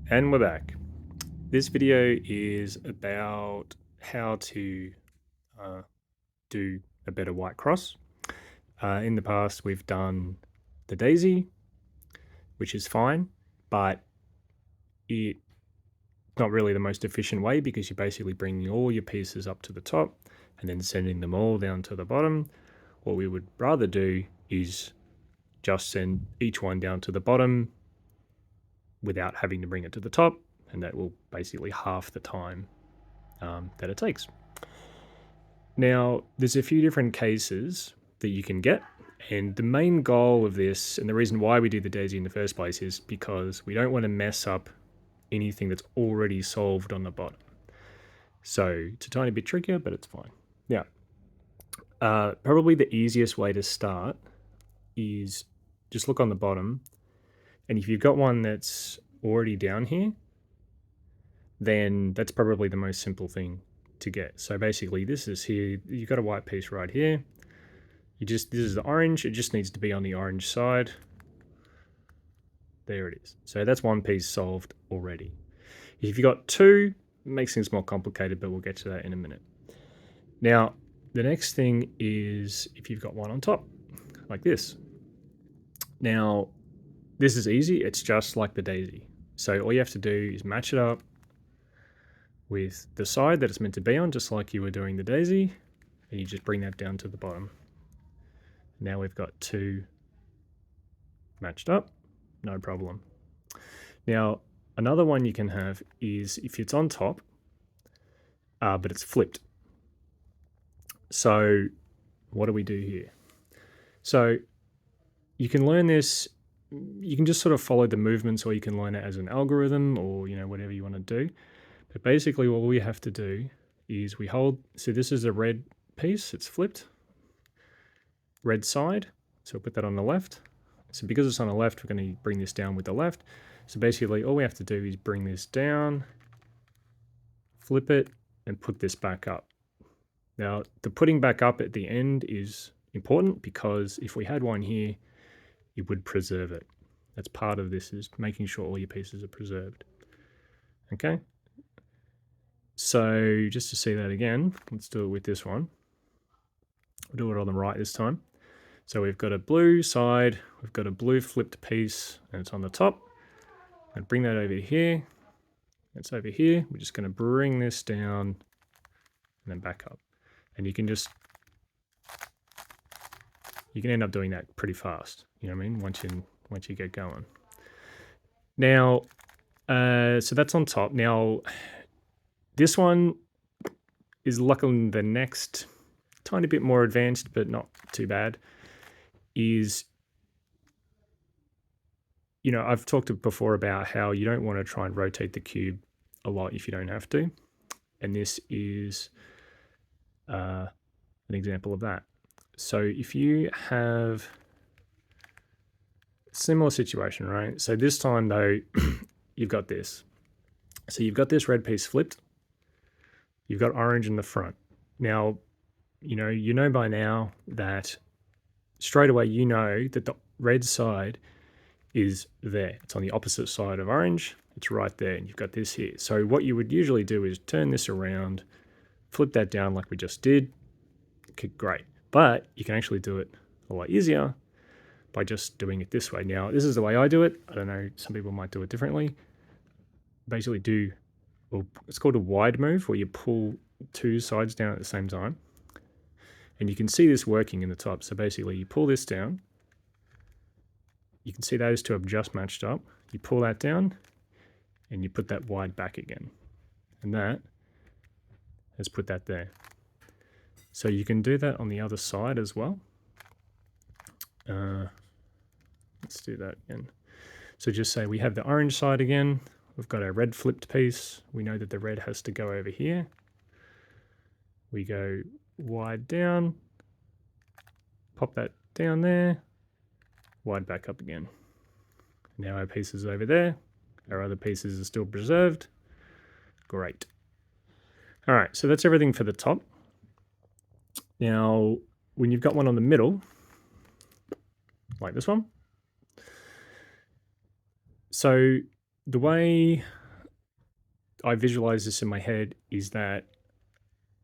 And we're back. This video is about how to do a better white cross. In the past, we've done the daisy, which is fine, but it's not really the most efficient way because you're basically bringing all your pieces up to the top and then sending them all down to the bottom. What we would rather do is just send each one down to the bottom without having to bring it to the top, and that will basically halve the time that it takes. Now, there's a few different cases that you can get, and the main goal of this, and the reason why we do the daisy in the first place, is because we don't want to mess up anything that's already solved on the bottom. So it's a tiny bit trickier, but it's fine. Now, probably the easiest way to start is just look on the bottom, and if you've got one that's already down here, then that's probably the most simple thing to get. So basically this is here, you've got a white piece right here. This is the orange, it just needs to be on the orange side. There it is. So that's one piece solved already. If you've got two, it makes things more complicated, but we'll get to that in a minute. Now, the next thing is if you've got one on top, like this. Now, this is easy, it's just like the daisy. So all you have to do is match it up with the side that it's meant to be on, just like you were doing the daisy, and you just bring that down to the bottom. Now we've got two matched up, no problem. Now, another one you can have is if it's on top, but it's flipped. So what do we do here? So you can learn this, you can just sort of follow the movements, or you can learn it as an algorithm, or whatever you want to do. But basically what we have to do is we hold, so this is a red piece, it's flipped, red side, so we'll put that on the left. So because it's on the left, we're going to bring this down with the left. So basically all we have to do is bring this down, flip it, and put this back up. Now the putting back up at the end is important because if we had one here, it would preserve it. That's part of this, is making sure all your pieces are preserved. Okay. So just to see that again, let's do it with this one. We'll do it on the right this time. So we've got a blue side, we've got a blue flipped piece, and it's on the top. And bring that over here. It's over here. We're just going to bring this down and then back up. And you can end up doing that pretty fast. You know what I mean? Once you get going. Now, so that's on top. Now, this one is luckily the next, tiny bit more advanced, but not too bad, is, I've talked before about how you don't want to try and rotate the cube a lot if you don't have to. And this is an example of that. So if you have a similar situation, right? So this time though, you've got this. So you've got this red piece flipped. You've got orange in the front. Now, you know by now that straight away you know that the red side is there. It's on the opposite side of orange. It's right there, and you've got this here. So what you would usually do is turn this around, flip that down like we just did. Okay, great. But you can actually do it a lot easier by just doing it this way. Now, this is the way I do it. I don't know, some people might do it differently. Basically it's called a wide move, where you pull two sides down at the same time. And you can see this working in the top. So basically you pull this down. You can see those two have just matched up. You pull that down and you put that wide back again. And that has put that there. So you can do that on the other side as well. Let's do that again. So just say we have the orange side again. We've got our red flipped piece. We know that the red has to go over here. We go wide down, pop that down there, wide back up again. Now our piece is over there. Our other pieces are still preserved. Great. All right, so that's everything for the top. Now, when you've got one on the middle, like this one, so the way I visualize this in my head is that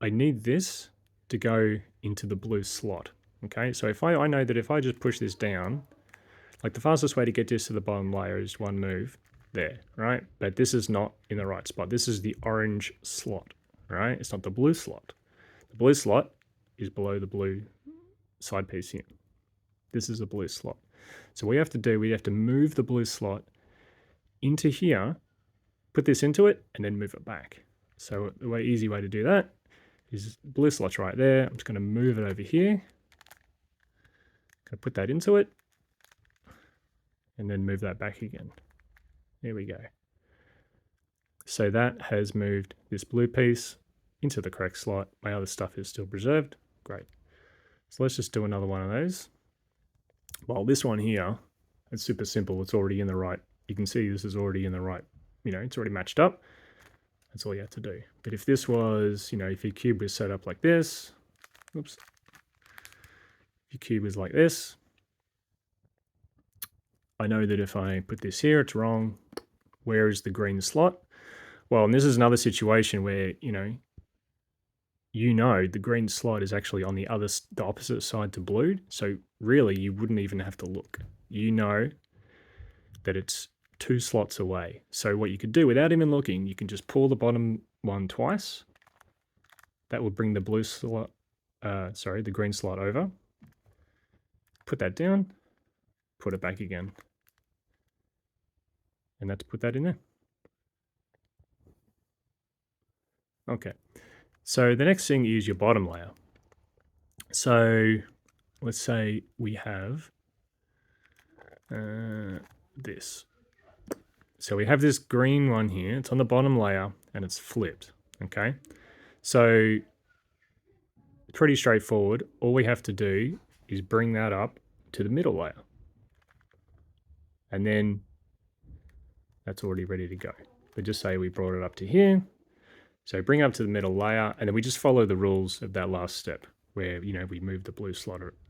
I need this to go into the blue slot. Okay, so if I know that if I just push this down, like the fastest way to get this to the bottom layer is one move there, right? But this is not in the right spot. This is the orange slot, right? It's not the blue slot. The blue slot is below the blue side piece here. This is the blue slot. So what we have to move the blue slot into here, put this into it, and then move it back. So the easy way to do that is blue slot's right there. I'm just going to move it over here. Going to put that into it, and then move that back again. There we go. So that has moved this blue piece into the correct slot. My other stuff is still preserved. Great. So let's just do another one of those. Well, this one here, it's super simple. It's already in the right. You can see this is already in the right, it's already matched up. That's all you have to do. But if this was, if your cube was set up like this, oops, if your cube was like this, I know that if I put this here, it's wrong. Where is the green slot? Well, and this is another situation where, the green slot is actually on the opposite side to blue. So really, you wouldn't even have to look. You know that it's 2 slots away. So what you could do without even looking, you can just pull the bottom one twice. That will bring the blue slot, the green slot over. Put that down, put it back again. And let's put that in there. Okay. So the next thing is your bottom layer. So let's say we have this. So we have this green one here. It's on the bottom layer and it's flipped. Okay. So pretty straightforward. All we have to do is bring that up to the middle layer. And then that's already ready to go. But just say we brought it up to here. So bring up to the middle layer, and then we just follow the rules of that last step where, we move the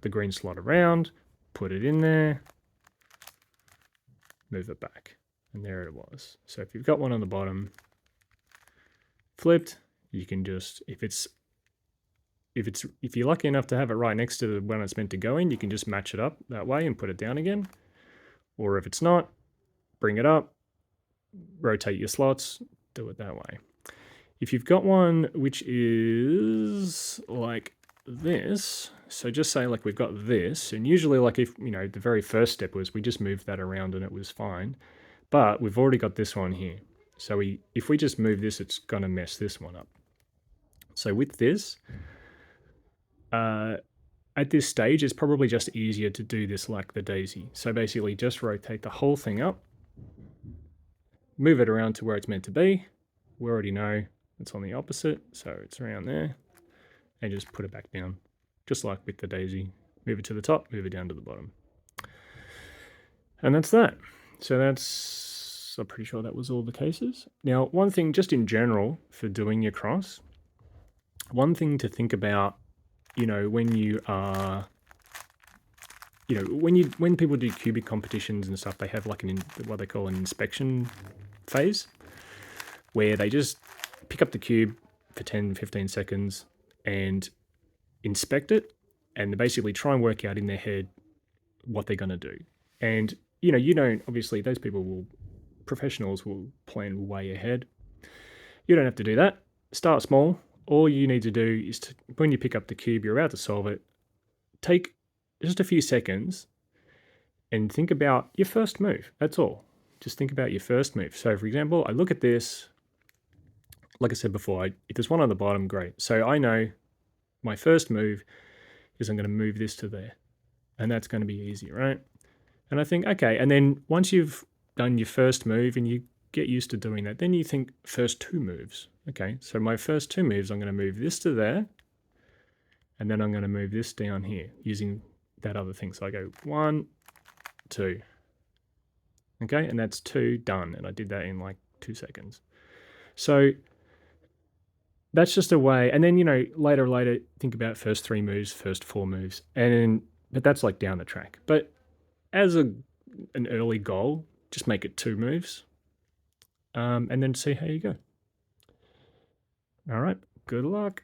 green slot around, put it in there, move it back. And there it was. So if you've got one on the bottom flipped, you can just, if you're lucky enough to have it right next to the one it's meant to go in, you can just match it up that way and put it down again. Or if it's not, bring it up, rotate your slots, do it that way. If you've got one which is like this, so just say like we've got this, and usually like if, the very first step was we just moved that around and it was fine, but we've already got this one here. So if we just move this, it's gonna mess this one up. So with this, at this stage, it's probably just easier to do this like the daisy. So basically just rotate the whole thing up, move it around to where it's meant to be. We already know it's on the opposite, so it's around there, and just put it back down, just like with the daisy. Move it to the top, move it down to the bottom. And that's that. So I'm pretty sure that was all the cases. Now, one thing just in general for doing your cross, one thing to think about, when you are, when people do cubic competitions and stuff, they have like what they call an inspection phase, where they just pick up the cube for 10, 15 seconds and inspect it, and basically try and work out in their head what they're going to do. And, you don't, obviously those professionals will plan way ahead. You don't have to do that. Start small. All you need to do is when you pick up the cube, you're about to solve it, take just a few seconds and think about your first move. That's all. Just think about your first move. So for example, I look at this, like I said before, if there's one on the bottom, great. So I know my first move is I'm going to move this to there, and that's going to be easy, right? And I think, okay, and then once you've done your first move and you get used to doing that, then you think first 2 moves. Okay, so my first 2 moves, I'm going to move this to there, and then I'm going to move this down here using that other thing. So I go 1, 2. Okay, and that's 2 done, and I did that in like 2 seconds. So that's just a way, and then later think about first 3 moves, first 4 moves, but that's like down the track. But as an early goal, just make it 2 moves, and then see how you go. All right, good luck.